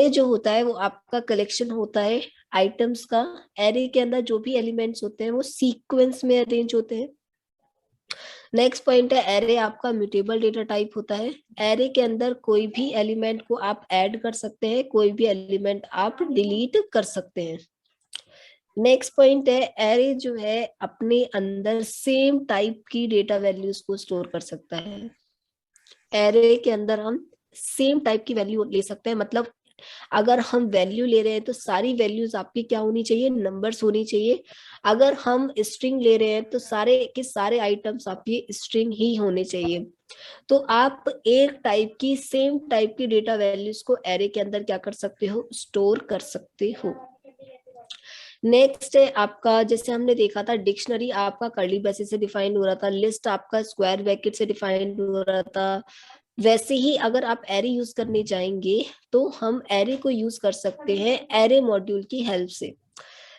ये जो होता है वो आपका कलेक्शन होता है आइटम्स का। एरे के अंदर जो भी एलिमेंट्स होते हैं वो सीक्वेंस में अरेंज होते हैं। नेक्स्ट पॉइंट है एरे आपका म्यूटेबल डेटा टाइप होता है। एरे के अंदर कोई भी एलिमेंट को आप ऐड कर सकते हैं, कोई भी एलिमेंट आप डिलीट कर सकते हैं। नेक्स्ट पॉइंट है एरे जो है अपने अंदर सेम टाइप की डेटा वैल्यूज को स्टोर कर सकता है। एरे के अंदर हम सेम टाइप की वैल्यू ले सकते हैं, मतलब अगर हम वैल्यू ले रहे हैं तो सारी वैल्यूज आपकी क्या होनी चाहिए, नंबर्स होनी चाहिए। अगर हम स्ट्रिंग ले रहे हैं तो सारे के सारे आइटम्स आपकी स्ट्रिंग ही होने चाहिए। तो आप एक टाइप की सेम टाइप की डेटा वैल्यूज को एरे के अंदर क्या कर सकते हो, स्टोर कर सकते हो। नेक्स्ट है आपका, जैसे हमने देखा था डिक्शनरी आपका कर्ली ब्रेसेस से डिफाइन हो रहा था, लिस्ट आपका स्क्वायर ब्रैकेट से डिफाइन हो रहा था। वैसे ही अगर आप एरे यूज करने जाएंगे तो हम एरे को यूज कर सकते हैं एरे मॉड्यूल की हेल्प से।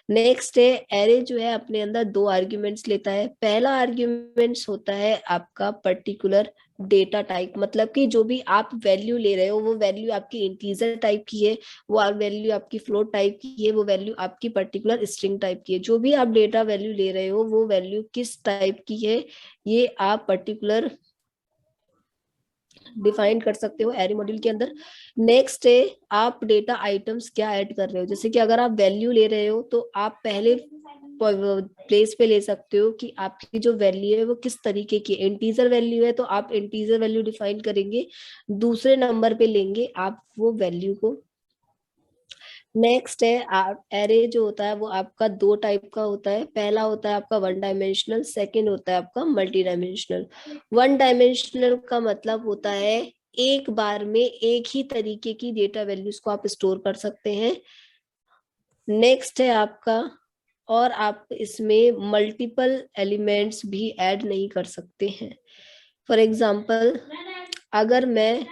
नेक्स्ट है एरे जो है अपने अंदर दो आर्ग्यूमेंट्स लेता है। पहला आर्ग्यूमेंट्स होता है आपका पर्टिकुलर डेटा टाइप, मतलब कि जो भी आप वैल्यू ले रहे हो वो वैल्यू आपकी इंटीजर टाइप की है, वो वैल्यू आपकी फ्लोट टाइप की है, वो वैल्यू आपकी पर्टिकुलर स्ट्रिंग टाइप की है। जो भी आप डेटा वैल्यू ले रहे हो वो वैल्यू किस टाइप की है ये आप पर्टिकुलर डिफाइन कर सकते हो एरे मॉड्यूल के अंदर। नेक्स्ट है आप डेटा आइटम्स क्या ऐड कर रहे हो। जैसे कि अगर आप वैल्यू ले रहे हो तो आप पहले प्लेस पे ले सकते हो कि आपकी जो वैल्यू है वो किस तरीके की इंटीजर वैल्यू है, तो आप इंटीजर वैल्यू डिफाइन करेंगे। दूसरे नंबर पे लेंगे आप वो वैल्यू को। नेक्स्ट है एरे जो होता है वो आपका दो टाइप का होता है। पहला होता है आपका वन डायमेंशनल, सेकंड होता है आपका मल्टी डायमेंशनल। वन डायमेंशनल का मतलब होता है एक बार में एक ही तरीके की डेटा वैल्यूज को आप स्टोर कर सकते हैं। नेक्स्ट है आपका, और आप इसमें मल्टीपल एलिमेंट्स भी ऐड नहीं कर सकते हैं। फॉर एग्जाम्पल, अगर मैं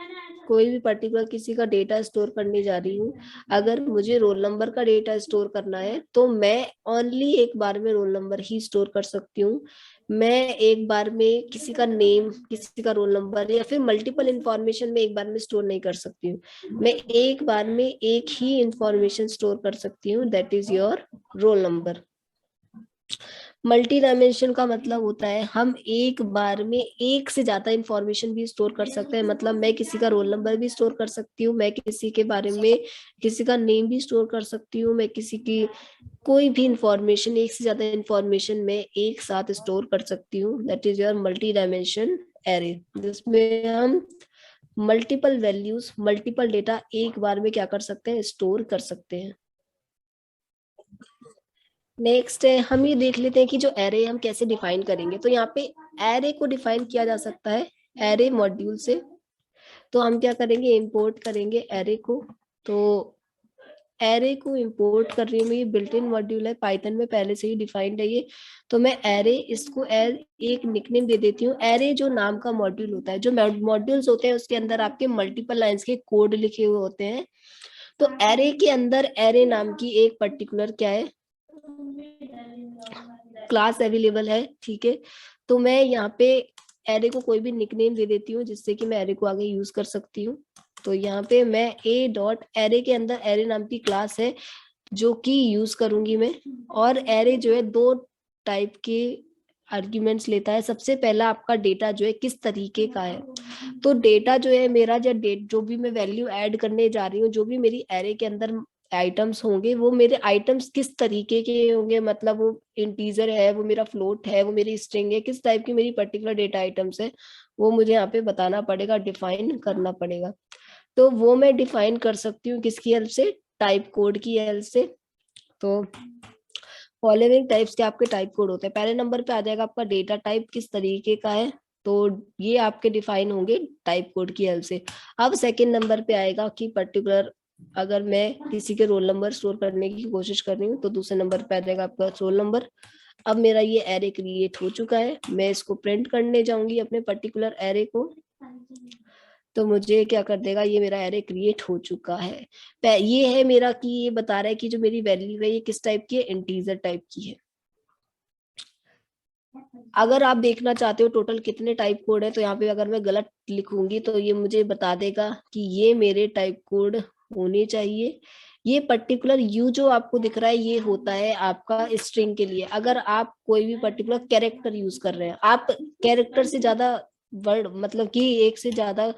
कोई भी पर्टिकुलर किसी का डेटा स्टोर करने जा रही हूँ, अगर मुझे रोल नंबर का डेटा स्टोर करना है तो मैं ओनली एक बार में रोल नंबर ही स्टोर कर सकती हूँ। मैं एक बार में किसी का नेम, किसी का रोल नंबर या फिर मल्टीपल इंफॉर्मेशन में एक बार में स्टोर नहीं कर सकती हूँ। मैं एक बार में एक ही इंफॉर्मेशन स्टोर कर सकती हूँ, that is your roll number. Multi dimension का मतलब होता है हम एक बार में एक से ज्यादा इंफॉर्मेशन भी स्टोर कर सकते हैं। मतलब मैं किसी का रोल नंबर भी स्टोर कर सकती हूँ, मैं किसी के बारे में किसी का नेम भी स्टोर कर सकती हूँ, मैं किसी की कोई भी इंफॉर्मेशन, एक से ज्यादा इंफॉर्मेशन मैं एक साथ स्टोर कर सकती हूँ। That is your multi dimension array, जिसमें हम मल्टीपल वैल्यूज, मल्टीपल डेटा एक बार में क्या कर सकते हैं, स्टोर कर सकते हैं। नेक्स्ट है हम ये देख लेते हैं कि जो एरे हम कैसे डिफाइन करेंगे। तो यहाँ पे एरे को डिफाइन किया जा सकता है एरे मॉड्यूल से। तो हम क्या करेंगे, इंपोर्ट करेंगे एरे को। तो एरे को इंपोर्ट कर रही हूँ मैं, ये बिल्ट इन मॉड्यूल है, पाइथन में पहले से ही डिफाइंड है ये। तो मैं एरे, इसको एक निकनेम दे देती हूँ। एरे जो नाम का मॉड्यूल होता है, जो मॉड्यूल्स होते हैं उसके अंदर आपके मल्टीपल लाइंस के कोड लिखे हुए होते हैं। तो एरे के अंदर एरे नाम की एक पर्टिकुलर क्या है, क्लास अवेलेबल है, ठीक है। तो मैं यहाँ पे एरे को कोई भी निकनेम दे देती हूँ जिससे कि मैं एरे को आगे यूज कर सकती हूँ। तो यहाँ पे मैं ए डॉट एरे के अंदर एरे नाम की क्लास है जो कि यूज करूंगी मैं। और एरे जो है दो टाइप के आर्ग्यूमेंट्स लेता है। सबसे पहला आपका डेटा जो है किस तरीके का है। तो डेटा जो है मेरा, जो डेट जो भी मैं वैल्यू ऐड करने जा रही हूँ, जो भी मेरी एरे के अंदर आइटम्स होंगे वो मेरे आइटम्स किस तरीके के होंगे, मतलब वो इंटीजर है, वो मेरा फ्लोट है, वो मेरी स्ट्रिंग है, किस टाइप की मेरी पर्टिकुलर डेटा आइटम्स है, वो मुझे यहाँ पे बताना पड़ेगा, डिफाइन करना पड़ेगा। तो वो मैं डिफाइन कर सकती हूँ किसकी हेल्प से, टाइप कोड की हेल्प से। तो फॉलोइंग टाइप्स के आपके टाइप कोड होते हैं। पहले नंबर पे आ जाएगा आपका डेटा टाइप किस तरीके का है, तो ये आपके डिफाइन होंगे टाइप कोड की हेल्प से। अब सेकंड नंबर पे आएगा कि पर्टिकुलर, अगर मैं किसी के रोल नंबर स्टोर करने की कोशिश कर रही हूँ तो दूसरे नंबर पे आ जाएगा आपका रोल नंबर। अब मेरा ये एरे क्रिएट हो चुका है, मैं इसको प्रिंट करने जाऊंगी अपने पर्टिकुलर एरे को। तो मुझे क्या कर देगा, ये मेरा एरे क्रिएट हो चुका है। ये है मेरा कि ये बता रहा है कि जो मेरी वैल्यू है ये किस टाइप की है, इंटीजर टाइप की है। अगर आप देखना चाहते हो टोटल कितने टाइप कोड है, तो यहाँ पे अगर मैं गलत लिखूंगी तो ये मुझे बता देगा कि ये मेरे टाइप कोड होने चाहिए। ये पर्टिकुलर यू जो आपको दिख रहा है ये होता है आपका स्ट्रिंग के लिए। अगर आप कोई भी पर्टिकुलर कैरेक्टर यूज कर रहे हैं, आप कैरेक्टर से ज्यादा वर्ड मतलब कि एक से ज्यादा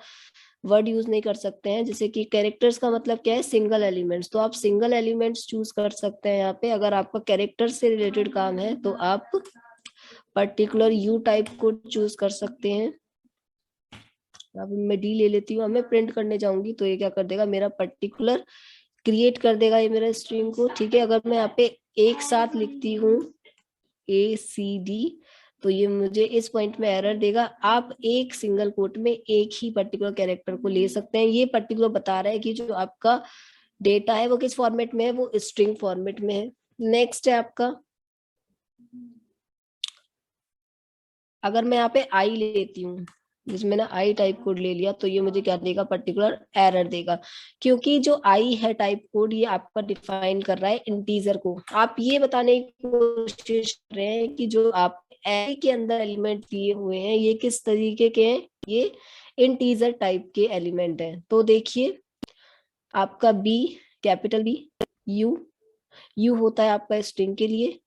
वर्ड यूज नहीं कर सकते हैं। जैसे कि कैरेक्टर्स का मतलब क्या है, सिंगल एलिमेंट्स, तो आप सिंगल एलिमेंट्स चूज कर सकते हैं यहाँ पे। अगर आपका कैरेक्टर से रिलेटेड काम है तो आप पर्टिकुलर यू टाइप को चूज कर सकते हैं। अब मैं डी ले लेती हूँ, अब मैं प्रिंट करने जाऊंगी तो ये क्या कर देगा, मेरा पर्टिकुलर क्रिएट कर देगा ये मेरा स्ट्रिंग को। ठीक है, अगर मैं यहाँ पे एक साथ लिखती हूँ ACD तो ये मुझे इस पॉइंट में एरर देगा। आप एक सिंगल कोट में एक ही पर्टिकुलर कैरेक्टर को ले सकते हैं। ये पर्टिकुलर बता रहा है कि जो आपका डेटा है वो किस फॉर्मेट में है, वो स्ट्रिंग फॉर्मेट में है। नेक्स्ट है आपका, अगर मैं यहाँ पे आई लेती हूँ, जिसमें ना आई टाइप कोड ले लिया तो ये मुझे क्या देगा, पर्टिकुलर एरर देगा। क्योंकि जो आई है टाइप कोड ये आपका डिफाइन कर रहा है इंटीजर को। आप ये बताने की कोशिश कर रहे हैं कि जो आप एरे के अंदर एलिमेंट दिए हुए हैं ये किस तरीके के हैं, ये इंटीजर टाइप के एलिमेंट हैं। तो देखिए आपका B, capital B, U, U होता है आपका स्ट्रिंग के लिए,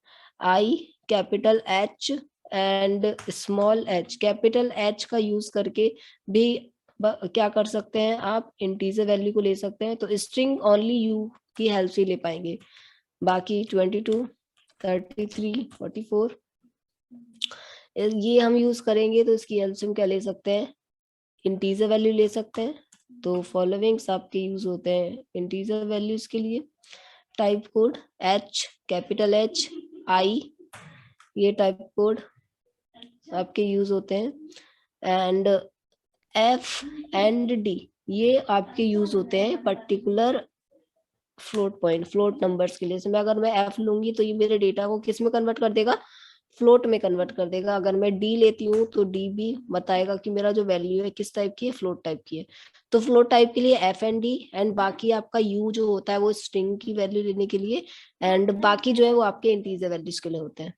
I, capital H and small H. Capital H का यूज करके भी क्या कर सकते हैं आप, इंटीजर वैल्यू को ले सकते हैं। तो स्ट्रिंग ओनली यू की हेल्प से ले पाएंगे। बाकी 22, 33, 44 ये हम यूज करेंगे तो इसकी हेल्प से हम क्या ले सकते हैं, इंटीजर वैल्यू ले सकते हैं। तो फॉलोइंग्स आपके यूज होते हैं इंटीजर वैल्यूज के लिए। Type code H, capital H, I, ये टाइप कोड आपके यूज होते हैं। एंड एफ एंड डी ये आपके यूज होते हैं particular float point, float numbers के लिए। इसमें अगर मैं एफ लूंगी तो ये मेरे डेटा को किस में कन्वर्ट कर देगा, फ्लोट में कन्वर्ट कर देगा। अगर मैं डी लेती हूँ तो डी भी बताएगा कि मेरा जो वैल्यू है किस टाइप की है, फ्लोट टाइप की है। तो फ्लोट टाइप के लिए एफ एंड डी, एंड बाकी आपका यू जो होता है वो स्ट्रिंग की वैल्यू लेने के लिए, एंड बाकी जो है वो आपके इंटीजर वैल्यूज के लिए होते हैं।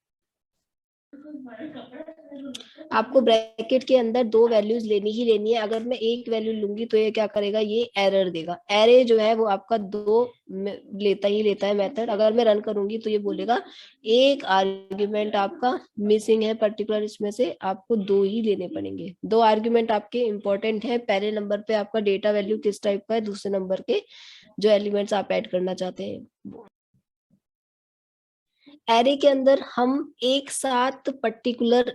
आपको ब्रैकेट के अंदर दो वैल्यूज लेनी ही लेनी है। अगर मैं एक वैल्यू लूंगी तो ये क्या करेगा, ये एरर देगा। एरे जो है वो आपका दो लेता ही लेता है मेथड। अगर मैं रन करूंगी तो ये बोलेगा एक आर्ग्यूमेंट आपका मिसिंग है, पर्टिकुलर इसमें से आपको दो ही लेने पड़ेंगे। दो आर्ग्यूमेंट आपके इंपॉर्टेंट है। पहले नंबर पे आपका डेटा वैल्यू किस टाइप का है, दूसरे नंबर के जो एलिमेंट्स आप ऐड करना चाहते हैं। एरे के अंदर हम एक साथ पर्टिकुलर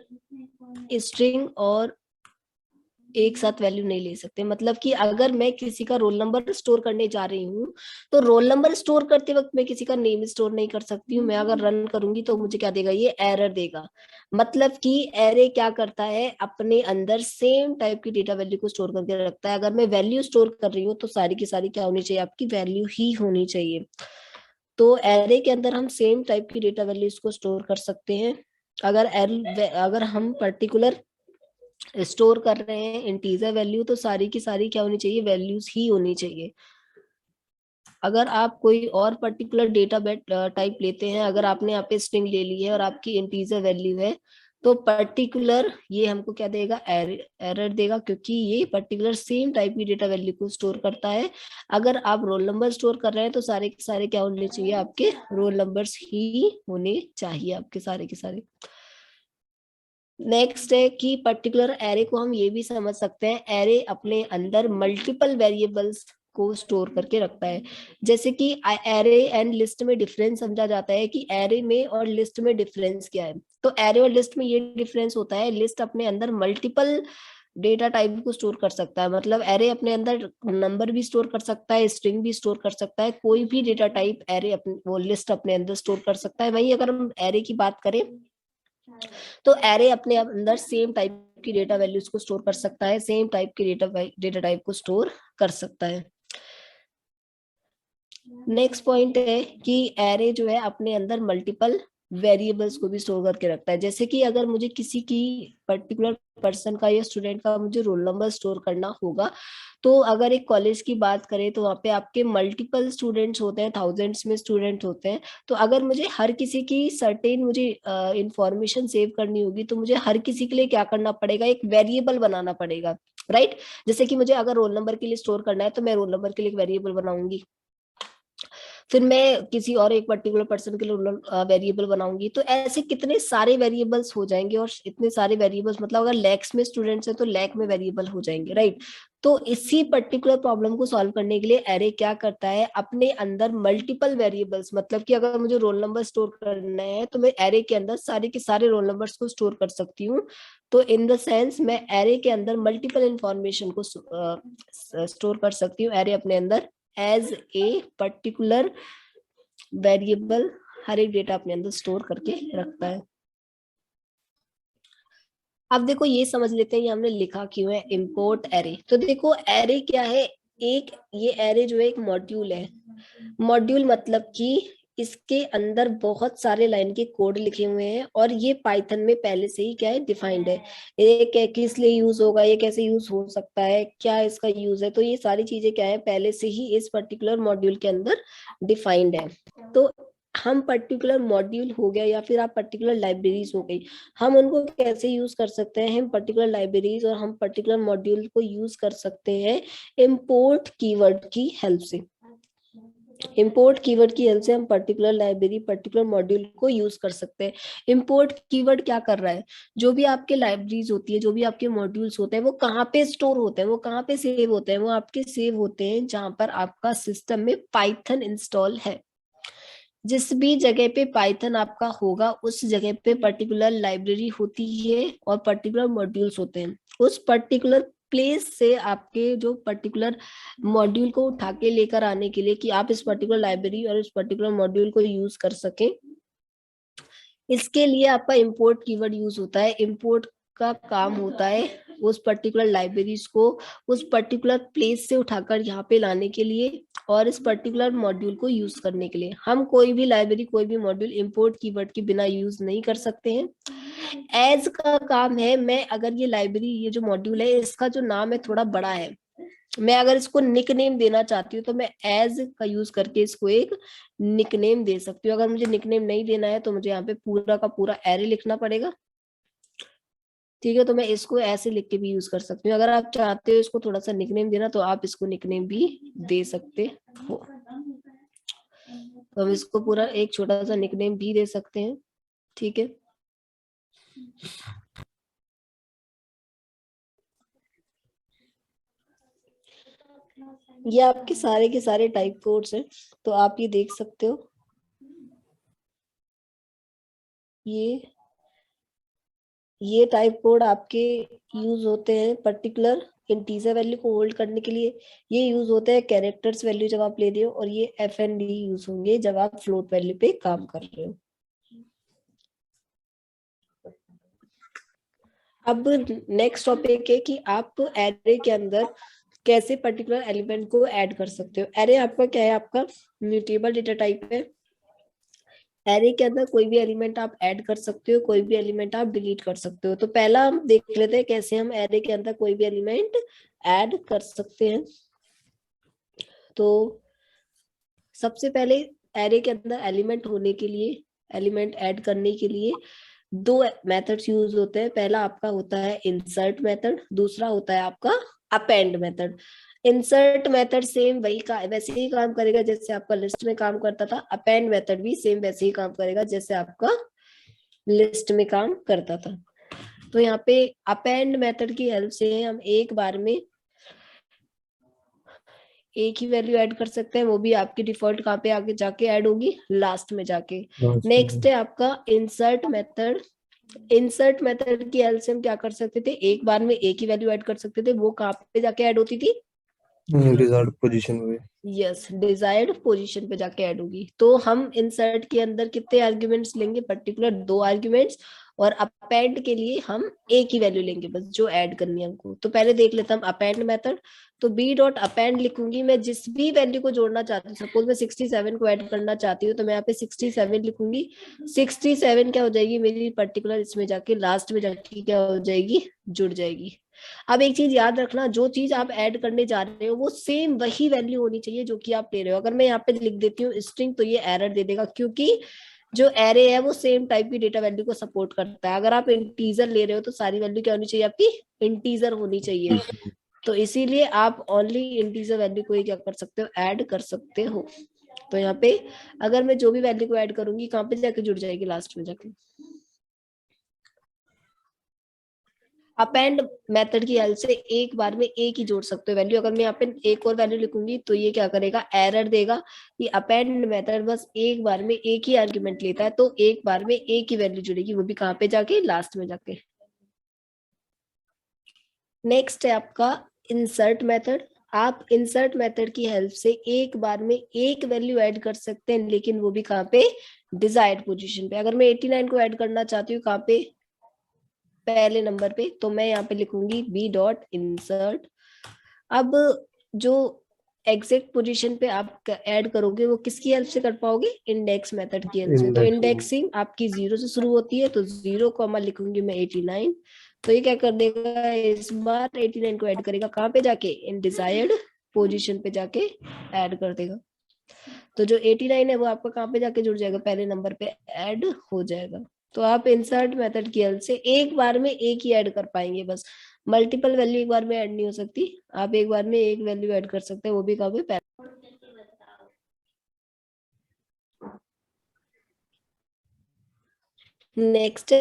स्ट्रिंग और एक साथ वैल्यू नहीं ले सकते। मतलब कि अगर मैं किसी का रोल नंबर स्टोर करने जा रही हूँ तो रोल नंबर स्टोर करते वक्त मैं किसी का नेम स्टोर नहीं कर सकती हूँ। मैं अगर रन करूंगी तो मुझे क्या देगा, ये एरर देगा। मतलब कि एरे क्या करता है, अपने अंदर सेम टाइप की डेटा वैल्यू को स्टोर करके रखता है। अगर मैं वैल्यू स्टोर कर रही हूँ तो सारी की सारी क्या होनी चाहिए, आपकी वैल्यू ही होनी चाहिए। तो एरे के अंदर हम सेम टाइप की डेटा वैल्यूज को स्टोर कर सकते हैं। अगर हम पर्टिकुलर स्टोर कर रहे हैं इंटीजर वैल्यू तो सारी की सारी क्या होनी चाहिए, वैल्यूज ही होनी चाहिए। अगर आप कोई और पर्टिकुलर डेटा टाइप लेते हैं, अगर आपने यहाँ पे स्ट्रिंग ले ली है और आपकी इंटीजर वैल्यू है तो पर्टिकुलर ये हमको क्या देगा, एरर देगा, क्योंकि ये पर्टिकुलर सेम टाइप की डेटा वैल्यू को स्टोर करता है। अगर आप रोल नंबर स्टोर कर रहे हैं तो सारे के सारे क्या होने चाहिए, आपके रोल नंबर्स ही होने चाहिए, आपके सारे के सारे। नेक्स्ट है कि पर्टिकुलर एरे को हम ये भी समझ सकते हैं, एरे अपने अंदर मल्टीपल वेरिएबल्स को स्टोर करके रखता है। जैसे कि एरे एंड लिस्ट में डिफरेंस समझा जाता है कि एरे में और लिस्ट में डिफरेंस क्या है। तो एरे और लिस्ट में ये डिफरेंस होता है, लिस्ट अपने अंदर मल्टीपल डेटा टाइप को स्टोर कर सकता है। मतलब एरे अपने अंदर नंबर भी स्टोर कर सकता है, स्ट्रिंग भी स्टोर कर सकता है, कोई भी डेटा टाइप एरे अपने वो लिस्ट अपने अंदर स्टोर कर सकता है। वहीं अगर हम एरे की बात करें तो एरे अपने अंदर सेम टाइप की डेटा वैल्यूज को स्टोर कर सकता है, सेम टाइप की डेटा टाइप को स्टोर कर सकता है। नेक्स्ट पॉइंट है कि एरे जो है अपने अंदर मल्टीपल वेरिएबल्स को भी स्टोर करके रखता है। जैसे कि अगर मुझे किसी की पर्टिकुलर पर्सन का या स्टूडेंट का मुझे रोल नंबर स्टोर करना होगा, तो अगर एक कॉलेज की बात करें तो वहाँ पे आपके मल्टीपल स्टूडेंट्स होते हैं, थाउजेंड्स में स्टूडेंट होते हैं। तो अगर मुझे हर किसी की सर्टेन मुझे इंफॉर्मेशन सेव करनी होगी तो मुझे हर किसी के लिए क्या करना पड़ेगा, एक वेरिएबल बनाना पड़ेगा। राइट। जैसे कि मुझे अगर रोल नंबर के लिए स्टोर करना है तो मैं रोल नंबर के लिए एक वेरिएबल बनाऊंगी, फिर मैं किसी और एक पर्टिकुलर पर्सन के लिए वेरिएबल बनाऊंगी, तो ऐसे कितने सारे वेरिएबल्स हो जाएंगे, और इतने सारे वेरिएबल्स मतलब अगर लैक्स में स्टूडेंट्स हैं तो लैक में वेरिएबल हो जाएंगे, राइट। तो इसी पर्टिकुलर प्रॉब्लम को सॉल्व करने के लिए एरे क्या करता है, अपने अंदर मल्टीपल वेरिएबल्स, मतलब कि अगर मुझे रोल नंबर स्टोर करना है तो मैं एरे के अंदर सारे के सारे रोल नंबर्स को स्टोर कर सकती हूँ। तो इन द सेंस मैं एरे के अंदर मल्टीपल इंफॉर्मेशन को स्टोर कर सकती हूँ एरे अपने अंदर एज ए पर्टिकुलर वेरिएबल, हर एक डेटा अपने अंदर स्टोर करके रखता है। अब देखो ये समझ लेते हैं ये हमने लिखा क्यों है इंपोर्ट एरे। तो देखो एरे क्या है, एक ये एरे जो है एक मॉड्यूल है। मॉड्यूल मतलब कि इसके अंदर बहुत सारे लाइन के कोड लिखे हुए हैं, और ये पाइथन में पहले से ही क्या है डिफाइंड है। ये किस लिए यूज होगा, ये कैसे यूज हो सकता है, क्या इसका यूज है, तो ये सारी चीजें क्या है पहले से ही इस पर्टिकुलर मॉड्यूल के अंदर डिफाइंड है। तो हम पर्टिकुलर मॉड्यूल हो गया या फिर आप पर्टिकुलर लाइब्रेरीज हो गई, हम उनको कैसे यूज कर सकते हैं, हम पर्टिकुलर लाइब्रेरीज और हम पर्टिकुलर मॉड्यूल को यूज कर सकते हैं इंपोर्ट कीवर्ड की हेल्प से। इंपोर्ट कीवर्ड की हेल्प से हम पर्टिकुलर लाइब्रेरी पर्टिकुलर मॉड्यूल को यूज कर सकते हैं। इंपोर्ट कीवर्ड क्या कर रहा है, जो भी आपके लाइब्रेरीज होती है, जो भी आपके मॉड्यूल्स होते हैं, वो कहाँ पे स्टोर होते हैं, वो कहाँ पे सेव होते हैं, वो आपके सेव होते हैं जहां पर आपका सिस्टम में पाइथन इंस्टॉल है। जिस भी जगह पे पाइथन आपका होगा उस जगह पे पर्टिकुलर लाइब्रेरी होती है और पर्टिकुलर मॉड्यूल्स होते हैं। उस पर्टिकुलर प्लेस से आपके जो पर्टिकुलर मॉड्यूल को उठा के लेकर आने के लिए कि आप इस पर्टिकुलर लाइब्रेरी और इस पर्टिकुलर मॉड्यूल को यूज कर सकें, इसके लिए आपका इंपोर्ट कीवर्ड यूज होता है। इंपोर्ट का काम होता है उस पर्टिकुलर लाइब्रेरीज को उस पर्टिकुलर प्लेस से उठाकर यहाँ पे लाने के लिए और इस पर्टिकुलर मॉड्यूल को यूज करने के लिए। हम कोई भी लाइब्रेरी कोई भी मॉड्यूल इंपोर्ट कीवर्ड के बिना यूज नहीं कर सकते हैं। एज का काम है, मैं अगर ये लाइब्रेरी ये जो मॉड्यूल है इसका जो नाम है थोड़ा बड़ा है, मैं अगर इसको निकनेम देना चाहती हूँ तो मैं एज का यूज करके इसको एक निकनेम दे सकती हूँ। अगर मुझे निकनेम नहीं देना है तो मुझे यहाँ पे पूरा का पूरा एरे लिखना पड़ेगा, ठीक है। तो मैं इसको ऐसे लिख के भी यूज कर सकती हूँ। अगर आप चाहते हो इसको थोड़ा सा निकनेम देना तो आप इसको निकनेम भी दे सकते हो। तो हम इसको पूरा एक छोटा सा निकनेम भी दे सकते हैं, ठीक है। ये आपके सारे के सारे टाइप कोड्स हैं, तो आप ये देख सकते हो। ये टाइप कोड आपके यूज होते हैं पर्टिकुलर इंटीजर वैल्यू को होल्ड करने के लिए, ये यूज होते हैं कैरेक्टर्स वैल्यू जब आप ले रहे हो, और ये FND यूज होंगे जब आप फ्लोट वैल्यू पे काम कर रहे हो। अब नेक्स्ट टॉपिक है कि आप एरे के अंदर कैसे पर्टिकुलर एलिमेंट को ऐड कर सकते हो। एरे आपका क्या है, आपका म्यूटेबल डेटा टाइप है। एरे के अंदर कोई भी एलिमेंट आप ऐड कर सकते हो, कोई भी एलिमेंट आप डिलीट कर सकते हो। तो पहला हम देख लेते हैं कैसे हम एरे के अंदर कोई भी एलिमेंट ऐड कर सकते हैं। तो सबसे पहले एरे के अंदर एलिमेंट होने के लिए, एलिमेंट ऐड करने के लिए दो मेथड्स यूज होते हैं। पहला आपका होता है इंसर्ट मेथड, दूसरा होता है आपका append method. Insert method same वही का वैसे ही काम करेगा जैसे आपका लिस्ट में काम करता था। अपेंड मेथड भी सेम वैसे ही काम करेगा जैसे आपका लिस्ट में काम करता था। तो यहाँ पे अपेंड मेथड की हेल्प से हम एक बार में एक ही वैल्यू ऐड कर सकते हैं, वो भी आपकी डिफॉल्ट कहाँ पे आगे जाके ऐड होगी, लास्ट में जाके। नेक्स्ट है आपका इंसर्ट मेथड। इंसर्ट मेथड की हेल्प से हम क्या कर सकते थे, एक बार में एक ही वैल्यू ऐड कर सकते थे, वो कहाँ पे जाके ऐड होती थी, डिजायर्ड पोजीशन में। यस, डिजायर्ड पोजीशन पे जाके ऐड होगी। तो हम इंसर्ट के अंदर कितने आर्ग्यूमेंट्स लेंगे, पर्टिकुलर 2 आर्ग्यूमेंट्स, और अपेंड के लिए हम एक ही वैल्यू लेंगे बस जो ऐड करनी है हमको। तो पहले देख लेते हैं हम अपेंड मेथड। तो बी डॉट अपेंड लिखूंगी, मैं जिस भी वैल्यू को जोड़ना चाहती हूँ, सपोज मैं 67 को ऐड करना चाहती हूँ तो मैं यहाँ पे 67 लिखूंगी। 67 क्या हो जाएगी मेरी पर्टिकुलर इसमें जाके लास्ट में जाके क्या हो जाएगी, जुड़ जाएगी। अब एक चीज याद रखना, जो चीज आप ऐड करने जा रहे हो वो सेम वही वैल्यू होनी चाहिए जो कि आप ले रहे हो। अगर मैं यहाँ पे लिख देती हूँ स्ट्रिंग तो ये एरर दे देगा, क्योंकि जो एरे है वो सेम टाइप की डेटा वैल्यू को सपोर्ट करता है। अगर आप इंटीजर ले रहे हो तो सारी वैल्यू क्या होनी चाहिए आपकी, इंटीजर होनी चाहिए। तो इसीलिए आप ओनली इंटीजर वैल्यू को ही क्या कर सकते हो, ऐड कर सकते हो। तो यहाँ पे अगर मैं जो भी वैल्यू को ऐड करूंगी कहाँ पे जाके जुड़ जाएगी, लास्ट में जाके। अपेंड मेथड की हेल्प से एक बार में एक ही जोड़ सकते हो वैल्यू। अगर मैं यहाँ पे एक और वैल्यू लिखूंगी तो ये क्या करेगा, एरर देगा कि अपेंड मेथड बस एक बार में एक ही आर्ग्यूमेंट लेता है, तो एक बार में एक ही वैल्यू जुड़ेगी, वो भी कहाँ पे जाके, लास्ट में जाके। नेक्स्ट है आपका इंसर्ट मेथड। आप इंसर्ट मेथड की हेल्प से एक बार में एक वैल्यू ऐड कर सकते हैं, लेकिन वो भी कहाँ पे, डिजायर्ड पोजीशन पे। अगर मैं 89 को ऐड करना चाहती हूँ कहाँ पे, पहले नंबर पे, तो मैं यहाँ पे लिखूंगी बी डॉट इंसर्ट। अब जो एग्जैक्ट पोजीशन पे आप ऐड करोगे वो किसकी हेल्प से कर पाओगे, इंडेक्स मेथड की हेल्प से। तो इंडेक्स। इंडेक्सिंग आपकी 0 से शुरू होती है, तो 0 कॉमा लिखूंगी मैं 89। तो ये क्या कर देगा, इस बार 89 को ऐड करेगा कहाँ पे जाके, इन डिजायर्ड पोजीशन पे जाके ऐड कर देगा। तो जो 89 है वो आपका कहाँ पे जाके जुड़ जाएगा, पहले नंबर पे ऐड हो जाएगा। तो आप इंसर्ट मेथड की हेल्प से एक बार में एक ही ऐड कर पाएंगे बस। मल्टीपल वैल्यू एक बार में ऐड नहीं हो सकती, आप एक बार में एक वैल्यू ऐड कर सकते हैं, वो भी कहाँ पे, पहले। नेक्स्ट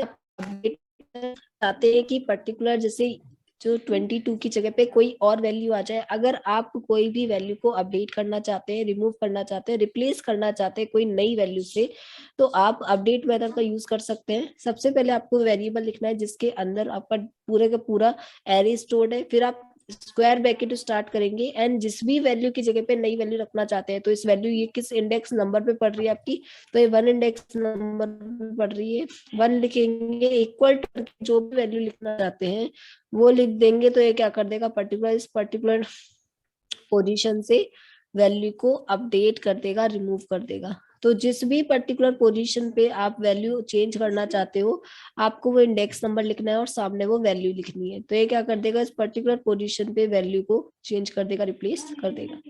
चाहते हैं कि पर्टिकुलर जैसे जो 22 की जगह पे कोई और वैल्यू आ जाए। अगर आप कोई भी वैल्यू को अपडेट करना चाहते हैं, रिमूव करना चाहते हैं, रिप्लेस करना चाहते हैं कोई नई वैल्यू से, तो आप अपडेट मेथड का यूज कर सकते हैं। सबसे पहले आपको वेरिएबल लिखना है जिसके अंदर आपका पूरे का पूरा एरे स्टोर्ड है, फिर आप स्क्वायर ब्रैकेट स्टार्ट करेंगे एंड जिस भी वैल्यू की जगह पे नई वैल्यू रखना चाहते हैं, तो इस वैल्यू ये किस इंडेक्स नंबर पे पड़ रही है आपकी, तो ये 1 इंडेक्स नंबर पे पड़ रही है, 1 लिखेंगे, इक्वल टू जो भी वैल्यू लिखना चाहते हैं वो लिख देंगे। तो ये क्या कर देगा, पर्टिकुलर इस पर्टिकुलर पोजीशन से वैल्यू को अपडेट कर देगा, रिमूव कर देगा। तो जिस भी पर्टिकुलर पोजीशन पे आप वैल्यू चेंज करना चाहते हो, आपको वो इंडेक्स नंबर लिखना है और सामने वो वैल्यू लिखनी है। तो ये क्या कर देगा, इस पर्टिकुलर पोजीशन पे वैल्यू को चेंज कर देगा, रिप्लेस कर देगा।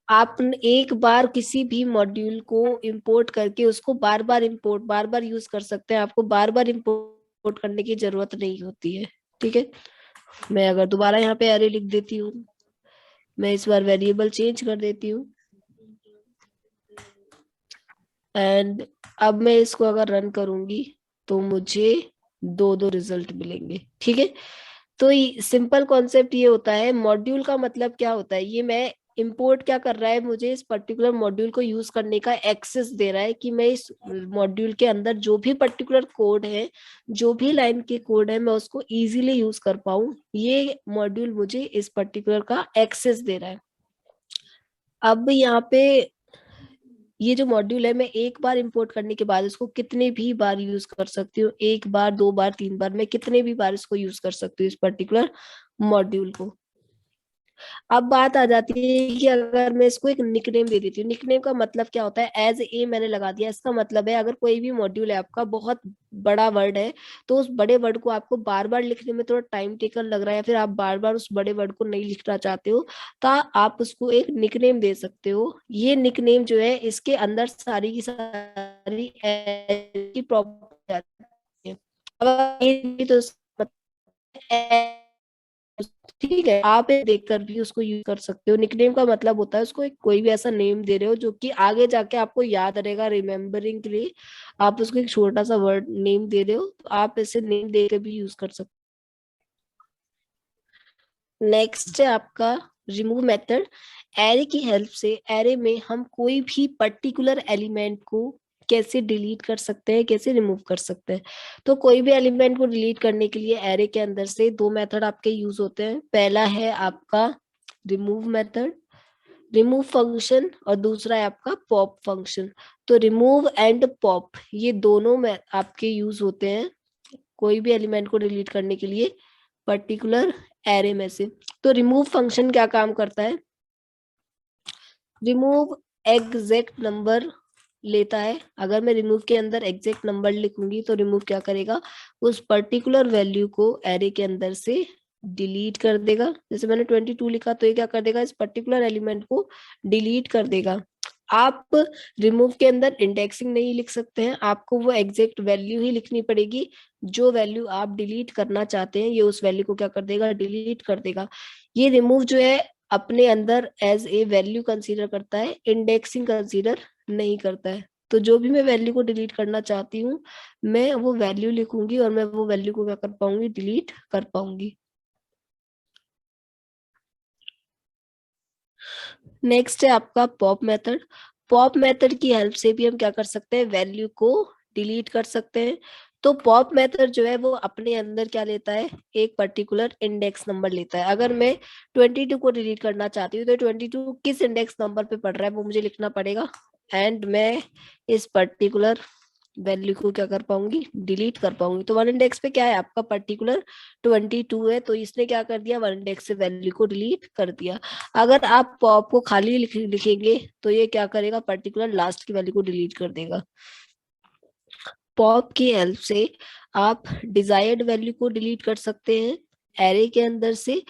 आप एक बार किसी भी मॉड्यूल को इंपोर्ट करके उसको बार बार यूज कर सकते हैं, आपको बार बार इंपोर्ट करने की जरूरत नहीं होती है। ठीक है, मैं अगर दोबारा यहाँ पे एरे लिख देती हूँ, मैं इस बार वेरिएबल चेंज कर देती हूँ एंड अब मैं इसको अगर रन करूंगी तो मुझे दो दो रिजल्ट मिलेंगे। ठीक है, तो सिंपल कॉन्सेप्ट ये होता है, मॉड्यूल का मतलब क्या होता है, ये मैं इंपोर्ट क्या कर रहा है, मुझे इस पर्टिकुलर मॉड्यूल को यूज करने का एक्सेस दे रहा है कि मैं इस मॉड्यूल के अंदर जो भी पर्टिकुलर कोड है, जो भी लाइन के कोड है, मैं उसको इजीली यूज कर पाऊं। ये मॉड्यूल मुझे इस पर्टिकुलर का एक्सेस दे रहा है। अब यहाँ पे ये जो मॉड्यूल है, मैं एक बार इंपोर्ट करने के बाद इसको कितने भी बार यूज कर सकती हूँ, एक बार, दो बार, तीन बार, मैं कितने भी बार इसको यूज कर सकती हूँ इस पर्टिकुलर मॉड्यूल को। अब बात आ जाती है कि अगर मैं इसको एक निकनेम दे देती हूँ, निकनेम का मतलब क्या होता है, एज ए मैंने लगा दिया, इसका मतलब है अगर कोई भी मॉड्यूल है आपका बहुत बड़ा वर्ड है, तो उस बड़े वर्ड को आपको बार बार लिखने में थोड़ा टाइम टेकन लग रहा है, या फिर आप बार बार उस बड़े वर्ड को नहीं लिखना चाहते हो, तो आप उसको एक निकनेम दे सकते हो। ये निकनेम जो है इसके अंदर सारी की सारी की प्रॉपर्टी आती है। अब ये तो ठीक है, आप देखकर भी उसको यूज कर सकते हो। निकनेम का मतलब होता है उसको एक कोई भी ऐसा नेम दे रहे हो जो कि आगे जाके आपको याद रहेगा, रिमेम्बरिंग के लिए आप उसको एक छोटा सा वर्ड नेम दे रहे हो, तो आप ऐसे नेम दे के भी यूज कर सकते हो। नेक्स्ट है आपका रिमूव मेथड। एरे की हेल्प से एरे में हम कोई भी पर्टिकुलर एलिमेंट को कैसे डिलीट कर सकते हैं, कैसे रिमूव कर सकते हैं। तो कोई भी एलिमेंट को डिलीट करने के लिए एरे के अंदर से दो मेथड आपके यूज होते हैं। पहला है आपका रिमूव मेथड, रिमूव फंक्शन, और दूसरा है आपका पॉप फंक्शन। तो रिमूव एंड पॉप ये दोनों में आपके यूज होते हैं कोई भी एलिमेंट को डिलीट करने के लिए पर्टिकुलर एरे में से। तो रिमूव फंक्शन क्या काम करता है, रिमूव एग्जैक्ट नंबर लेता है। अगर मैं रिमूव के अंदर एग्जैक्ट नंबर लिखूंगी तो रिमूव क्या करेगा, उस पर्टिकुलर वैल्यू को एरे के अंदर से डिलीट कर देगा। जैसे मैंने 22 लिखा तो ये क्या कर देगा, इस पर्टिकुलर एलिमेंट को डिलीट कर देगा। आप रिमूव के अंदर इंडेक्सिंग नहीं लिख सकते हैं, आपको वो एग्जैक्ट वैल्यू ही लिखनी पड़ेगी। जो वैल्यू आप डिलीट करना चाहते हैं ये उस वैल्यू को क्या कर देगा, डिलीट कर देगा। ये रिमूव जो है अपने अंदर एज ए वैल्यू कंसीडर करता है, इंडेक्सिंग कंसीडर नहीं करता है। तो जो भी मैं वैल्यू को डिलीट करना चाहती हूँ मैं वो वैल्यू लिखूंगी और मैं वो वैल्यू को क्या कर पाऊंगी, डिलीट कर पाऊंगी। नेक्स्ट है आपका पॉप मेथड। पॉप मेथड की हेल्प से भी हम क्या कर सकते हैं, वैल्यू को डिलीट कर सकते हैं। तो पॉप मेथड जो है वो अपने अंदर क्या लेता है, एक पर्टिकुलर इंडेक्स नंबर लेता है। अगर मैं 22 को डिलीट करना चाहती हूँ तो 22 किस इंडेक्स नंबर पे पड़ रहा है वो मुझे लिखना पड़ेगा, एंड मैं इस पर्टिकुलर वैल्यू को क्या कर पाऊंगी, डिलीट कर पाऊंगी। तो वन इंडेक्स पे क्या है आपका पर्टिकुलर 22 है, तो इसने क्या कर दिया, वन इंडेक्स से वैल्यू को डिलीट कर दिया। अगर आप पॉप को खाली लिखेंगे तो ये क्या करेगा, पर्टिकुलर लास्ट की वैल्यू को डिलीट कर देगा। पॉप की हेल्प से आप डिजायर्ड वैल्यू को डिलीट कर सकते हैं एरे के अंदर से।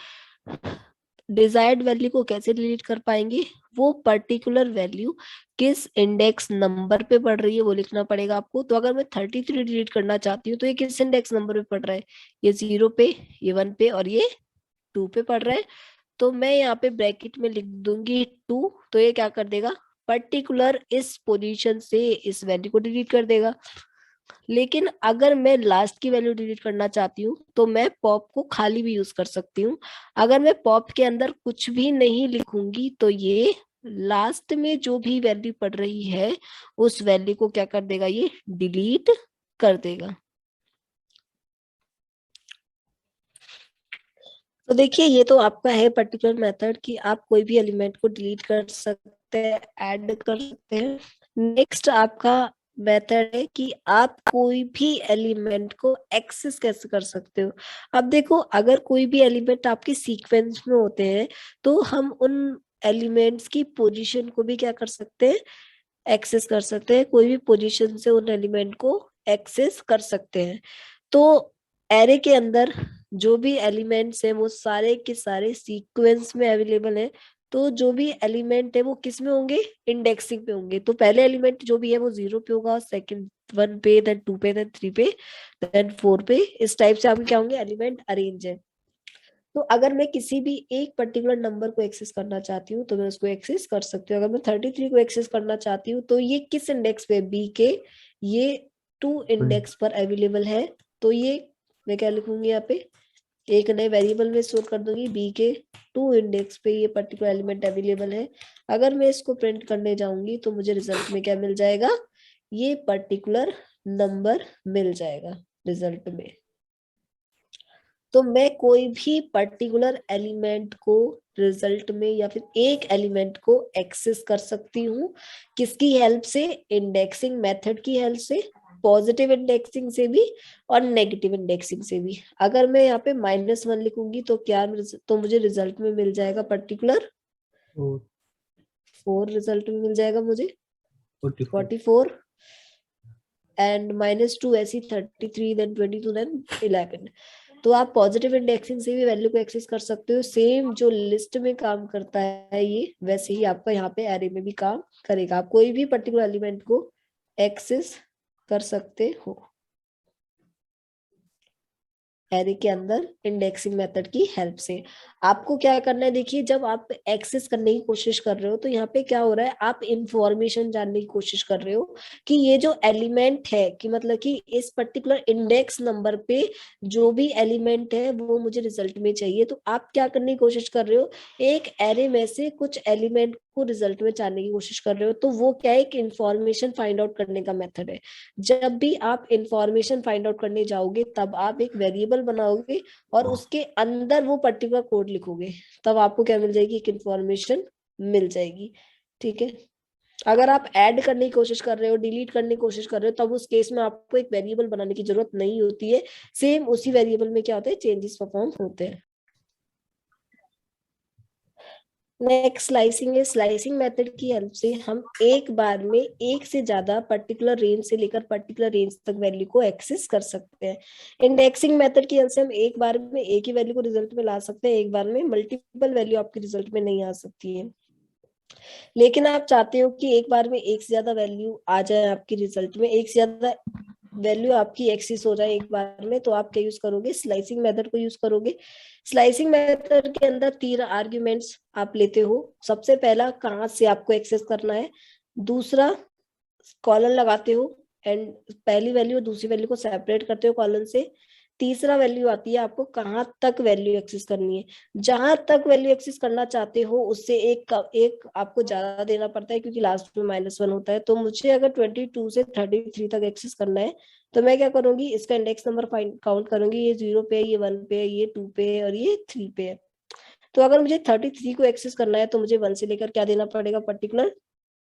डिजायर्ड वैल्यू को कैसे डिलीट कर पाएंगे, वो पर्टिकुलर वैल्यू किस इंडेक्स नंबर पे पड़ रही है वो लिखना पड़ेगा आपको। तो अगर मैं 33 डिलीट करना चाहती हूँ तो ये किस इंडेक्स नंबर पे पड़ रहा है, ये 0 पे, ये 1 पे और ये 2 पे पड़ रहा है। तो मैं यहाँ पे ब्रैकेट में लिख दूंगी 2, तो ये क्या कर देगा, पर्टिकुलर इस पोजीशन से इस वैल्यू को डिलीट कर देगा। लेकिन अगर मैं लास्ट की वैल्यू डिलीट करना चाहती हूँ तो मैं पॉप को खाली भी यूज कर सकती हूँ। अगर मैं पॉप के अंदर कुछ भी नहीं लिखूंगी तो ये लास्ट में जो भी वैल्यू पड़ रही है उस वैल्यू को क्या कर देगा, ये डिलीट कर देगा। तो देखिए ये तो आपका है पर्टिकुलर मेथड कि आप कोई भी एलिमेंट को डिलीट कर सकते हैं, ऐड कर सकते हैं। नेक्स्ट आपका मेथड है कि आप कोई भी एलिमेंट को एक्सेस कैसे कर सकते हो। अब देखो अगर कोई भी एलिमेंट आपके सीक्वेंस में होते हैं तो हम उन एलिमेंट्स की पोजीशन को भी क्या कर सकते हैं, एक्सेस कर सकते हैं। कोई भी पोजीशन से उन एलिमेंट को एक्सेस कर सकते हैं। तो एरे के अंदर जो भी एलिमेंट्स है वो सारे के सारे सीक्वेंस में अवेलेबल है। तो जो भी एलिमेंट है वो किस में होंगे, इंडेक्सिंग पे होंगे। तो पहले एलिमेंट जो भी है वो 0 पे होगा, सेकंड 1 पे, देन 2 पे, देन 3 पे, देन 4 पे। इस टाइप से आपके क्या होंगे, एलिमेंट अरेंज है। तो अगर मैं किसी भी एक पर्टिकुलर नंबर को एक्सेस करना चाहती हूँ तो मैं उसको एक्सेस कर सकती हूँ। अगर मैं 33 को एक्सेस करना चाहती हूँ तो ये किस इंडेक्स पे, बी के, ये 2 इंडेक्स पर अवेलेबल है। तो ये मैं क्या लिखूंगी यहाँ पे, एक नए वेरिएबल में स्टोर कर दूंगी, बी के 2 इंडेक्स पे ये पर्टिकुलर एलिमेंट अवेलेबल है। अगर मैं इसको प्रिंट करने जाऊंगी तो मुझे रिजल्ट में क्या मिल जाएगा, ये पर्टिकुलर नंबर मिल जाएगा रिजल्ट में। तो मैं कोई भी पर्टिकुलर एलिमेंट को रिजल्ट में या फिर एक एलिमेंट को एक्सेस कर सकती हूँ, किसकी हेल्प से, इंडेक्सिंग मेथड की हेल्प से, पॉजिटिव इंडेक्सिंग से भी और नेगेटिव इंडेक्सिंग से भी। अगर मैं यहाँ पे -1 लिखूंगी तो क्या, तो मुझे रिजल्ट में मिल जाएगा पर्टिकुलर और 4, रिजल्ट में मिल जाएगा मुझे 44। 44, एंड -2 ऐसी 33, देन 22, देन 11। तो आप पॉजिटिव इंडेक्सिंग से भी वैल्यू को एक्सेस कर सकते हो। सेम जो लिस्ट में काम करता है ये, वैसे ही आपका यहाँ पे एरे में भी काम करेगा। आप कोई भी पर्टिकुलर एलिमेंट को एक्सेस कर सकते हो एरे के अंदर इंडेक्सिंग मेथड की हेल्प से। आपको क्या करना है, देखिए जब आप एक्सेस करने की कोशिश कर रहे हो तो यहाँ पे क्या हो रहा है, आप इंफॉर्मेशन जानने की कोशिश कर रहे हो कि ये जो एलिमेंट है, कि मतलब कि इस पर्टिकुलर इंडेक्स नंबर पे जो भी एलिमेंट है वो मुझे रिजल्ट में चाहिए। तो आप क्या करने की कोशिश कर रहे हो, एक एरे में से कुछ एलिमेंट को रिजल्ट में जानने की कोशिश कर रहे हो। तो वो क्या है, एक इंफॉर्मेशन फाइंड आउट करने का मेथड है। जब भी आप इंफॉर्मेशन फाइंड आउट करने जाओगे तब आप एक वेरिएबल बनाओगे और उसके अंदर वो पर्टिकुलर कोड लिखोगे, तब आपको क्या मिल जाएगी, एक इंफॉर्मेशन मिल जाएगी। ठीक है। अगर आप ऐड करने की कोशिश कर रहे हो, डिलीट करने की कोशिश कर रहे हो, तब उस केस में आपको एक वेरिएबल बनाने की जरूरत नहीं होती है। सेम उसी वेरिएबल में क्या होता है, चेंजेस परफॉर्म होते हैं। नेक्स्ट स्लाइसिंग है। स्लाइसिंग मेथड की हेल्प से हम एक बार में एक से ज्यादा पर्टिकुलर रेंज से लेकर पर्टिकुलर रेंज तक वैल्यू को एक्सेस कर सकते हैं। इंडेक्सिंग मेथड की हेल्प से हम एक बार में एक ही वैल्यू को रिजल्ट में ला सकते हैं, एक बार में मल्टीपल वैल्यू आपकी रिजल्ट में नहीं आ सकती है। लेकिन आप चाहते हो कि एक बार में एक से ज्यादा वैल्यू आ जाए आपकी रिजल्ट में, एक से ज्यादा वैल्यू आपकी एक्सिस हो जाए एक बार में, तो आप क्या यूज करोगे, स्लाइसिंग मेथड को यूज करोगे। स्लाइसिंग मेथड के अंदर 3 आर्ग्यूमेंट्स आप लेते हो। सबसे पहला कहाँ से आपको एक्सेस करना है, दूसरा कॉलन लगाते हो एंड पहली वैल्यू और दूसरी वैल्यू को सेपरेट करते हो कॉलन से। तीसरा वैल्यू आती है आपको कहाँ तक वैल्यू एक्सेस करनी है, जहां तक वैल्यू एक्सेस करना चाहते हो उससे एक आपको ज्यादा देना पड़ता है, क्योंकि लास्ट में -1 होता है। तो मुझे अगर 22 से 33 तक एक्सेस करना है, तो मैं क्या करूंगी, इसका इंडेक्स नंबर फाइंड काउंट करूंगी, ये 0 पे है, ये 1 पे है, ये 2 पे है और ये 3 पे है। तो अगर मुझे 33 को एक्सेस करना है तो मुझे 1 से लेकर क्या देना पड़ेगा, पर्टिकुलर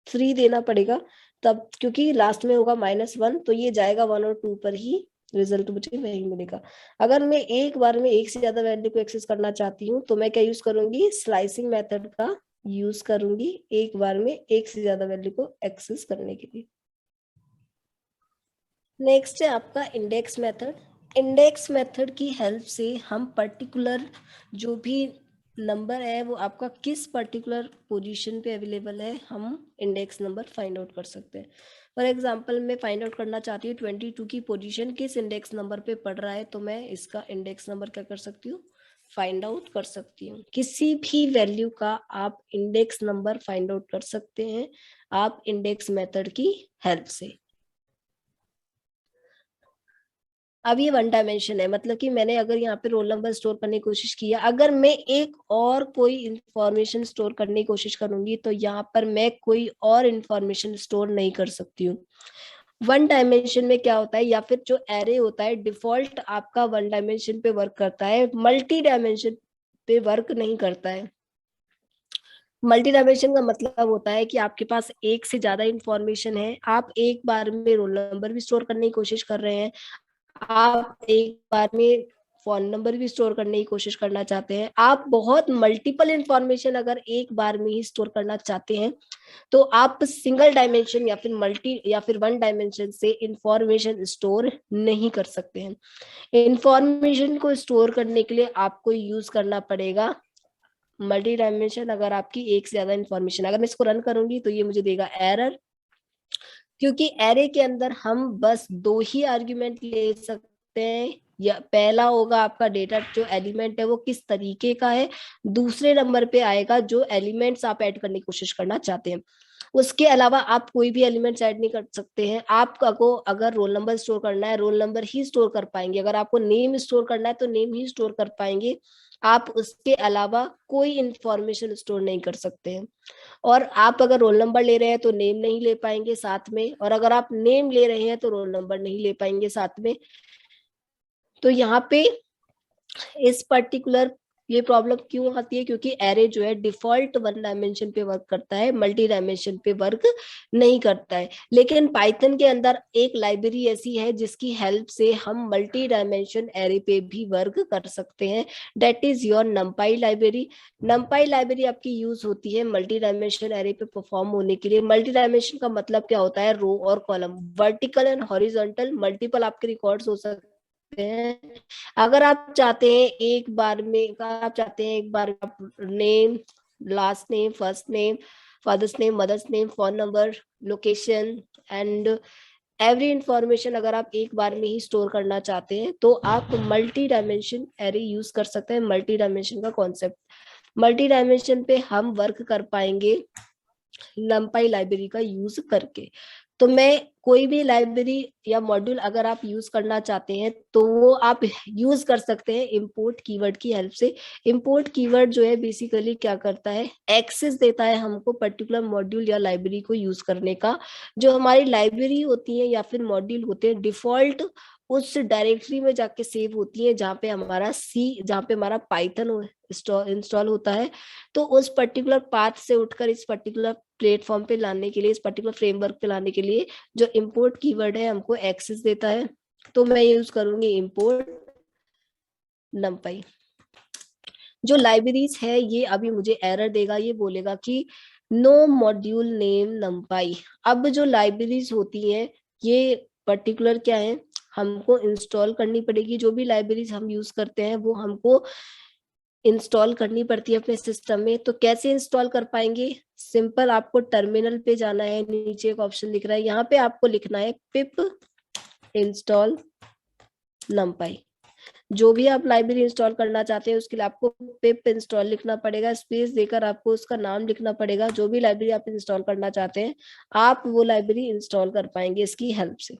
3 देना पड़ेगा। तब क्योंकि लास्ट में होगा -1, तो ये जाएगा 1 और 2 पर ही, रिजल्ट मुझे वही मिलेगा। अगर मैं एक बार में एक से ज्यादा वैल्यू को एक्सेस करना चाहती हूँ तो मैं क्या यूज करूंगी, स्लाइसिंग मेथड का यूज करूंगी, एक बार में एक से ज्यादा वैल्यू को एक्सेस करने के लिए। नेक्स्ट है आपका इंडेक्स मेथड। इंडेक्स मेथड की हेल्प से हम पर्टिकुलर जो भी नंबर है वो आपका किस पर्टिकुलर पोजीशन पे अवेलेबल है, हम इंडेक्स नंबर फाइंड आउट कर सकते हैं। फॉर एग्जांपल मैं फाइंड आउट करना चाहती हूँ 22 की पोजीशन किस इंडेक्स नंबर पे पड़ रहा है, तो मैं इसका इंडेक्स नंबर क्या कर सकती हूँ, फाइंड आउट कर सकती हूँ। किसी भी वैल्यू का आप इंडेक्स नंबर फाइंड आउट कर सकते हैं आप इंडेक्स मेथड की हेल्प से। अब ये 1 डायमेंशन है, मतलब कि मैंने अगर यहाँ पे रोल नंबर स्टोर करने की कोशिश की है, अगर मैं एक और कोई इंफॉर्मेशन स्टोर करने की कोशिश करूंगी तो यहाँ पर मैं कोई और इंफॉर्मेशन स्टोर नहीं कर सकती हूँ। 1 डायमेंशन में क्या होता है, या फिर जो एरे होता है डिफॉल्ट आपका 1 डायमेंशन पे वर्क करता है, मल्टी डायमेंशन पे वर्क नहीं करता है। मल्टी डायमेंशन का मतलब होता है कि आपके पास एक से ज्यादा इंफॉर्मेशन है, आप एक बार में रोल नंबर भी स्टोर करने की कोशिश कर रहे हैं, आप एक बार में फोन नंबर भी स्टोर करने की कोशिश करना चाहते हैं, आप बहुत मल्टीपल इंफॉर्मेशन अगर एक बार में ही स्टोर करना चाहते हैं, तो आप सिंगल डायमेंशन या फिर मल्टी या फिर 1 डायमेंशन से इंफॉर्मेशन स्टोर नहीं कर सकते हैं। इंफॉर्मेशन को स्टोर करने के लिए आपको यूज करना पड़ेगा मल्टी डायमेंशन। अगर आपकी एक से ज्यादा इंफॉर्मेशन, अगर मैं इसको रन करूंगी तो ये मुझे देगा एरर, क्योंकि एरे के अंदर हम बस 2 ही आर्ग्यूमेंट ले सकते हैं। या पहला होगा आपका डेटा जो एलिमेंट है वो किस तरीके का है, दूसरे नंबर पे आएगा जो एलिमेंट्स आप ऐड करने की कोशिश करना चाहते हैं। उसके अलावा आप कोई भी एलिमेंट्स ऐड नहीं कर सकते हैं। आपको अगर रोल नंबर स्टोर करना है रोल नंबर ही स्टोर कर पाएंगे, अगर आपको नेम स्टोर करना है तो नेम ही स्टोर कर पाएंगे, आप उसके अलावा कोई इंफॉर्मेशन स्टोर नहीं कर सकते हैं। और आप अगर रोल नंबर ले रहे हैं तो नेम नहीं ले पाएंगे साथ में, और अगर आप नेम ले रहे हैं तो रोल नंबर नहीं ले पाएंगे साथ में। तो यहाँ पे इस पर्टिकुलर ये प्रॉब्लम क्यों आती है, क्योंकि एरे जो है डिफॉल्ट 1 डायमेंशन पे वर्क करता है, मल्टी डायमेंशन पे वर्क नहीं करता है। लेकिन पाइथन के अंदर एक लाइब्रेरी ऐसी है जिसकी हेल्प से हम मल्टी डायमेंशन एरे पे भी वर्क कर सकते हैं, that is your नमपाई library. नमपाई library आपकी यूज होती है मल्टी डायमेंशन एरे पे परफॉर्म होने के लिए। मल्टी डायमेंशन का मतलब क्या होता है, रो और column, vertical and horizontal multiple आपके रिकॉर्ड्स हो सकते हैं। अगर आप चाहते हैं एक बार में, आप चाहते हैं एक बार आप name, last name, first name, father's name, mother's name, phone number, location and every information अगर आप एक बार में ही स्टोर करना चाहते हैं तो आप मल्टी डायमेंशन एरे यूज कर सकते हैं। मल्टी डायमेंशन का कॉन्सेप्ट, मल्टी डायमेंशन पे हम वर्क कर पाएंगे numpy लाइब्रेरी का यूज करके। तो मैं कोई भी लाइब्रेरी या मॉड्यूल अगर आप यूज करना चाहते हैं तो वो आप यूज कर सकते हैं इंपोर्ट कीवर्ड की हेल्प से। इंपोर्ट कीवर्ड जो है बेसिकली क्या करता है, एक्सेस देता है हमको पर्टिकुलर मॉड्यूल या लाइब्रेरी को यूज करने का। जो हमारी लाइब्रेरी होती है या फिर मॉड्यूल होते हैं डिफॉल्ट उस डायरेक्टरी में जाके सेव होती है जहाँ पे हमारा जहाँ पे हमारा पाइथन इंस्टॉल होता है। तो उस पर्टिकुलर पाथ से उठकर इस पर्टिकुलर प्लेटफॉर्म पे लाने के लिए, इस पर्टिकुलर फ्रेमवर्क पे लाने के लिए जो इंपोर्ट कीवर्ड है हमको एक्सेस देता है। तो मैं यूज करूंगी इंपोर्ट numpy। जो लाइब्रेरीज है ये अभी मुझे एरर देगा, ये बोलेगा कि नो मॉड्यूल नेम numpy। अब जो लाइब्रेरीज होती हैं ये पर्टिकुलर क्या है, हमको इंस्टॉल करनी पड़ेगी। जो भी लाइब्रेरीज हम यूज करते हैं वो हमको इंस्टॉल करनी पड़ती है अपने सिस्टम में। तो कैसे इंस्टॉल कर पाएंगे? सिंपल, आपको टर्मिनल पे जाना है, नीचे एक ऑप्शन दिख रहा है, यहाँ पे आपको लिखना है पिप इंस्टॉल numpy। जो भी आप लाइब्रेरी इंस्टॉल करना चाहते हैं उसके लिए आपको पिप इंस्टॉल लिखना पड़ेगा, स्पेस देकर आपको उसका नाम लिखना पड़ेगा। जो भी लाइब्रेरी आप इंस्टॉल करना चाहते हैं आप वो लाइब्रेरी इंस्टॉल कर पाएंगे इसकी हेल्प से।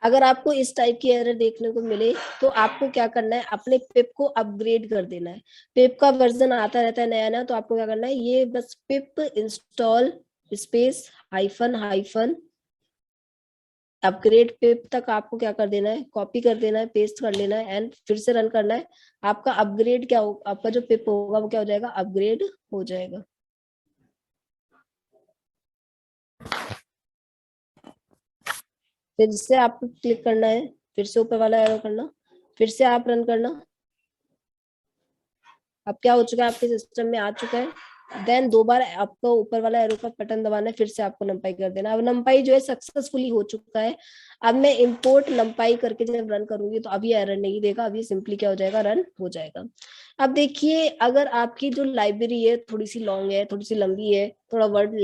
अगर आपको इस टाइप की एरर देखने को मिले तो आपको क्या करना है, अपने पिप को अपग्रेड कर देना है। पिप का वर्जन आता रहता है नया नया, तो आपको क्या करना है, ये बस pip install space hyphen hyphen upgrade pip तक आपको क्या कर देना है, कॉपी कर देना है, पेस्ट कर लेना है एंड फिर से रन करना है। आपका अपग्रेड क्या हो, आपका जो पिप होगा वो क्या हो जाएगा, अपग्रेड हो जाएगा। फिर से आपको क्लिक करना है, फिर से ऊपर वाला एरो करना, फिर से आप रन करना। अब क्या हो चुका है, आपके सिस्टम में आ चुका है। देन 2 बार आपको ऊपर वाला एरो का बटन दबाना है, फिर से आपको नंपाई कर देना। अब नंपाई जो है सक्सेसफुली हो चुका है। अब मैं इंपोर्ट नंपाई करके जब रन करूंगी तो अभी एरर नहीं देगा, अभी सिंपली क्या हो जाएगा, रन हो जाएगा। अब देखिए, अगर आपकी जो लाइब्रेरी है थोड़ी सी लॉन्ग है, थोड़ी सी लंबी है, थोड़ा वर्ड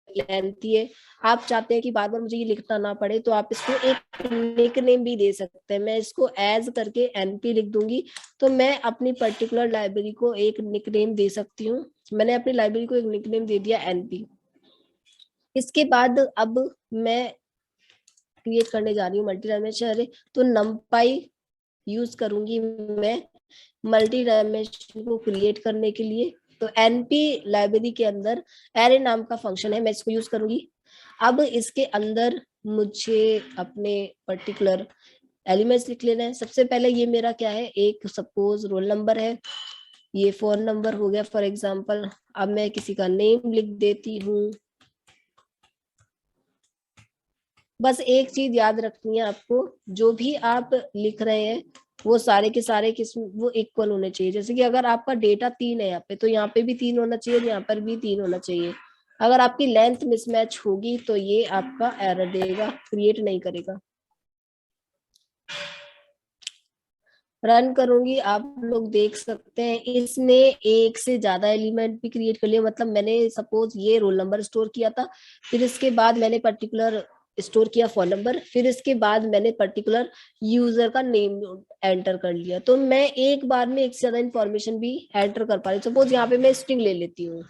लेंथी है, आप चाहते हैं कि बार बार मुझे ये लिखना ना पड़े, तो आप इसको एक निक नेम भी दे सकते हैं। मैं इसको एज करके एनपी लिख दूंगी, तो मैं अपनी पर्टिकुलर लाइब्रेरी को एक निक नेम दे सकती हूँ। मैंने अपनी लाइब्रेरी को एक निक नेम दे दिया एनपी। इसके बाद अब मैं क्रिएट करने जा रही हूँ मल्टी डायमेंशन अरे, तो नंपाई यूज करूंगी मैं मल्टी डायमेंशन को क्रिएट करने के लिए। तो एनपी लाइब्रेरी के अंदर एरे नाम का फंक्शन है, मैं इसको यूज करूंगी। अब इसके अंदर मुझे अपने पर्टिकुलर एलिमेंट्स लिख लेना है। सबसे पहले ये मेरा क्या है, एक सपोज रोल नंबर है, ये फोन नंबर हो गया फॉर एग्जांपल। अब मैं किसी का नेम लिख देती हूँ। बस एक चीज याद रखनी है आपको, जो भी आप लिख रहे हैं वो सारे के सारे किस्म वो इक्वल होने चाहिए। जैसे कि अगर आपका डेटा 3 है यहाँ पे, तो यहाँ पे भी 3 होना चाहिए, यहाँ पर भी 3 होना चाहिए। अगर आपकी लेंथ मिसमैच होगी तो ये आपका एरर देगा, क्रिएट नहीं करेगा। रन करूंगी, आप लोग देख सकते हैं इसने एक से ज्यादा एलिमेंट भी क्रिएट कर लिया। मतलब मैंने सपोज ये रोल नंबर स्टोर किया था, फिर इसके बाद मैंने पर्टिकुलर स्टोर किया फोन नंबर, फिर इसके बाद मैंने पर्टिकुलर यूजर का नेम एंटर कर लिया। तो मैं एक बार में एक से ज्यादा इंफॉर्मेशन भी एंटर कर पा रही हूँ। सपोज यहाँ पे मैं स्ट्रिंग ले लेती हूँ,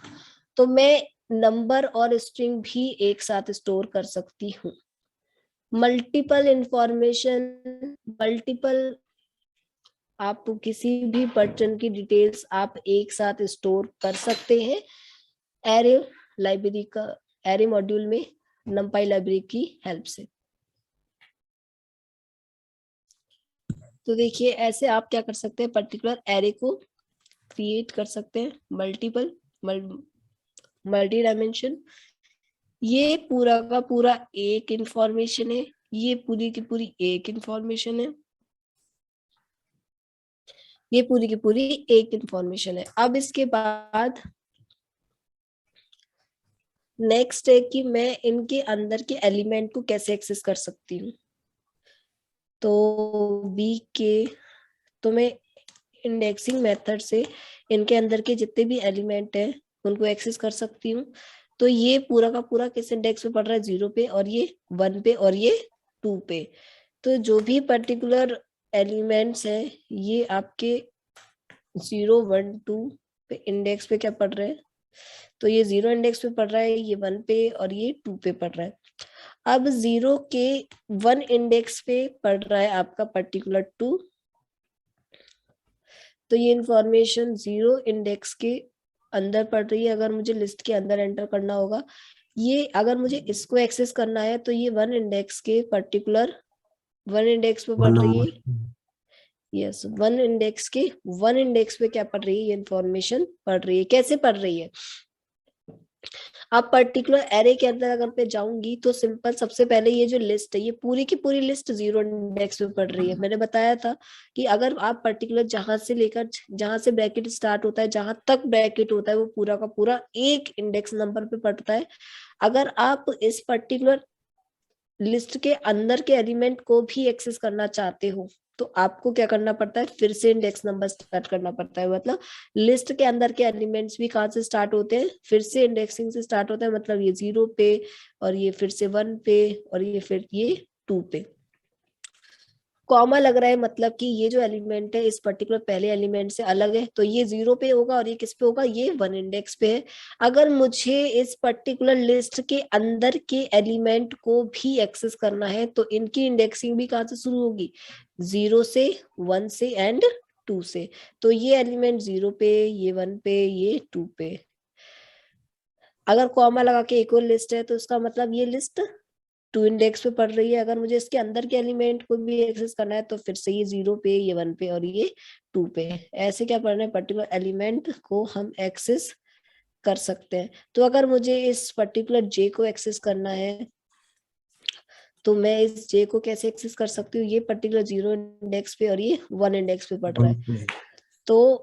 तो मैं नंबर और स्ट्रिंग भी एक साथ स्टोर कर सकती हूँ। मल्टीपल इंफॉर्मेशन, मल्टीपल आप किसी भी पर्सन की डिटेल्स आप एक साथ स्टोर कर सकते हैं एरे लाइब्रेरी का, एरे मॉड्यूल में नंपाई लाइब्रेरी की हेल्प से। तो देखिए, ऐसे आप क्या कर सकते हैं, पर्टिकुलर एरे को क्रिएट कर सकते हैं, मल्टीपल मल्टी डायमेंशन। ये पूरा का पूरा एक इंफॉर्मेशन है, ये पूरी की पूरी एक इंफॉर्मेशन है, ये पूरी की पूरी एक इंफॉर्मेशन है। अब इसके बाद नेक्स्ट है कि मैं इनके अंदर के एलिमेंट को कैसे एक्सेस कर सकती हूँ। तो बी के तो मैं इंडेक्सिंग मेथड से इनके अंदर के जितने भी एलिमेंट हैं उनको एक्सेस कर सकती हूँ। तो ये पूरा का पूरा किस इंडेक्स पे पड़ रहा है, 0 पे, और ये 1 पे, और ये 2 पे। तो जो भी पर्टिकुलर एलिमेंट्स है ये आपके 0 1 2 पे इंडेक्स पे क्या पड़ रहे हैं, तो ये 0 इंडेक्स पे पड़ रहा है, ये 1 पे और ये 2 पे पड़ रहा है। अब 0 के 1 इंडेक्स पे पड़ रहा है आपका पर्टिकुलर 2, तो ये इंफॉर्मेशन 0 इंडेक्स के अंदर पड़ रही है। अगर मुझे लिस्ट के अंदर एंटर करना होगा, ये अगर मुझे इसको एक्सेस करना है तो ये 1 इंडेक्स के पर्टिकुलर 1 इंडेक्स पे पड़ रही है। यस, 1 इंडेक्स के 1 इंडेक्स पे क्या पड़ रही है, ये इंफॉर्मेशन पड़ रही है। कैसे पड़ रही है, अब पर्टिकुलर एरे के अंदर अगर मैं जाऊंगी तो सिंपल, सबसे पहले ये जो लिस्ट है ये पूरी की पूरी लिस्ट 0 इंडेक्स पे पड़ रही है। मैंने बताया था कि अगर आप पर्टिकुलर जहां से लेकर जहां से ब्रैकेट स्टार्ट होता है जहां तक ब्रैकेट होता है वो पूरा का पूरा एक इंडेक्स नंबर पे पड़ता है। अगर आप इस पर्टिकुलर लिस्ट के अंदर के एलिमेंट को भी एक्सेस करना चाहते हो तो आपको क्या करना पड़ता है, फिर से इंडेक्स नंबर स्टार्ट करना पड़ता है। मतलब लिस्ट के अंदर के एलिमेंट्स भी कहाँ से स्टार्ट होते हैं, फिर से इंडेक्सिंग से स्टार्ट होता है। मतलब ये 0 पे, और ये फिर से 1 पे, और ये फिर ये 2 पे। कॉमा लग रहा है मतलब कि ये जो एलिमेंट है इस पर्टिकुलर पहले एलिमेंट से अलग है, तो ये 0 पे होगा, और ये किस पे होगा, ये 1 इंडेक्स पे है। अगर मुझे इस पर्टिकुलर लिस्ट के अंदर के एलिमेंट को भी एक्सेस करना है तो इनकी इंडेक्सिंग भी कहाँ से शुरू होगी, 0 से, 1 से एंड 2 से। तो ये एलिमेंट 0 पे, ये 1 पे, ये 2 पे। अगर कॉमा लगा के एक और लिस्ट है तो इसका मतलब ये लिस्ट 2 इंडेक्स पे पड़ रही है। अगर मुझे इसके अंदर के एलिमेंट को भी एक्सेस करना है तो फिर से ये 0 पे, ये 1 पे, और ये 2 पे। ऐसे क्या पढ़ना है, पर्टिकुलर एलिमेंट को हम एक्सेस कर सकते हैं। तो अगर मुझे इस पर्टिकुलर जे को एक्सेस करना है तो मैं इस जे को कैसे एक्सेस कर सकती हूँ, ये पर्टिकुलर 0 इंडेक्स पे और ये 1 इंडेक्स पे पड़ रहा है। तो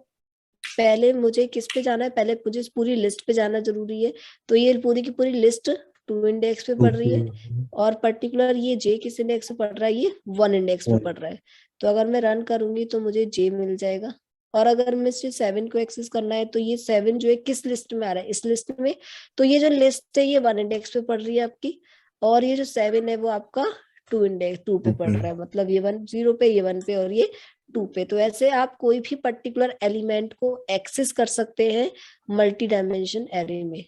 पहले मुझे किस पे जाना है, पहले मुझे इस पूरी लिस्ट पे जाना जरूरी है। तो ये पूरी की पूरी लिस्ट 2 इंडेक्स पे पड़ रही है, और पर्टिकुलर ये जे किस इंडेक्स पे पड़ रहा है, ये 1 इंडेक्स पे पड़ रहा है। तो अगर मैं रन करूंगी तो मुझे जे मिल जाएगा। और अगर मुझे 7 को एक्सेस करना है तो ये 7 जो है किस लिस्ट में आ रहा है, इस लिस्ट में। तो ये जो लिस्ट है ये 1 इंडेक्स पे पड़ रही है आपकी, और ये जो 7 है वो आपका 2 पे पड़ रहा है। मतलब ये 1 0 पे, ये 1 पे, और ये 2 पे। तो ऐसे आप कोई भी पर्टिकुलर एलिमेंट को एक्सेस कर सकते हैं मल्टी डायमेंशन एरे में।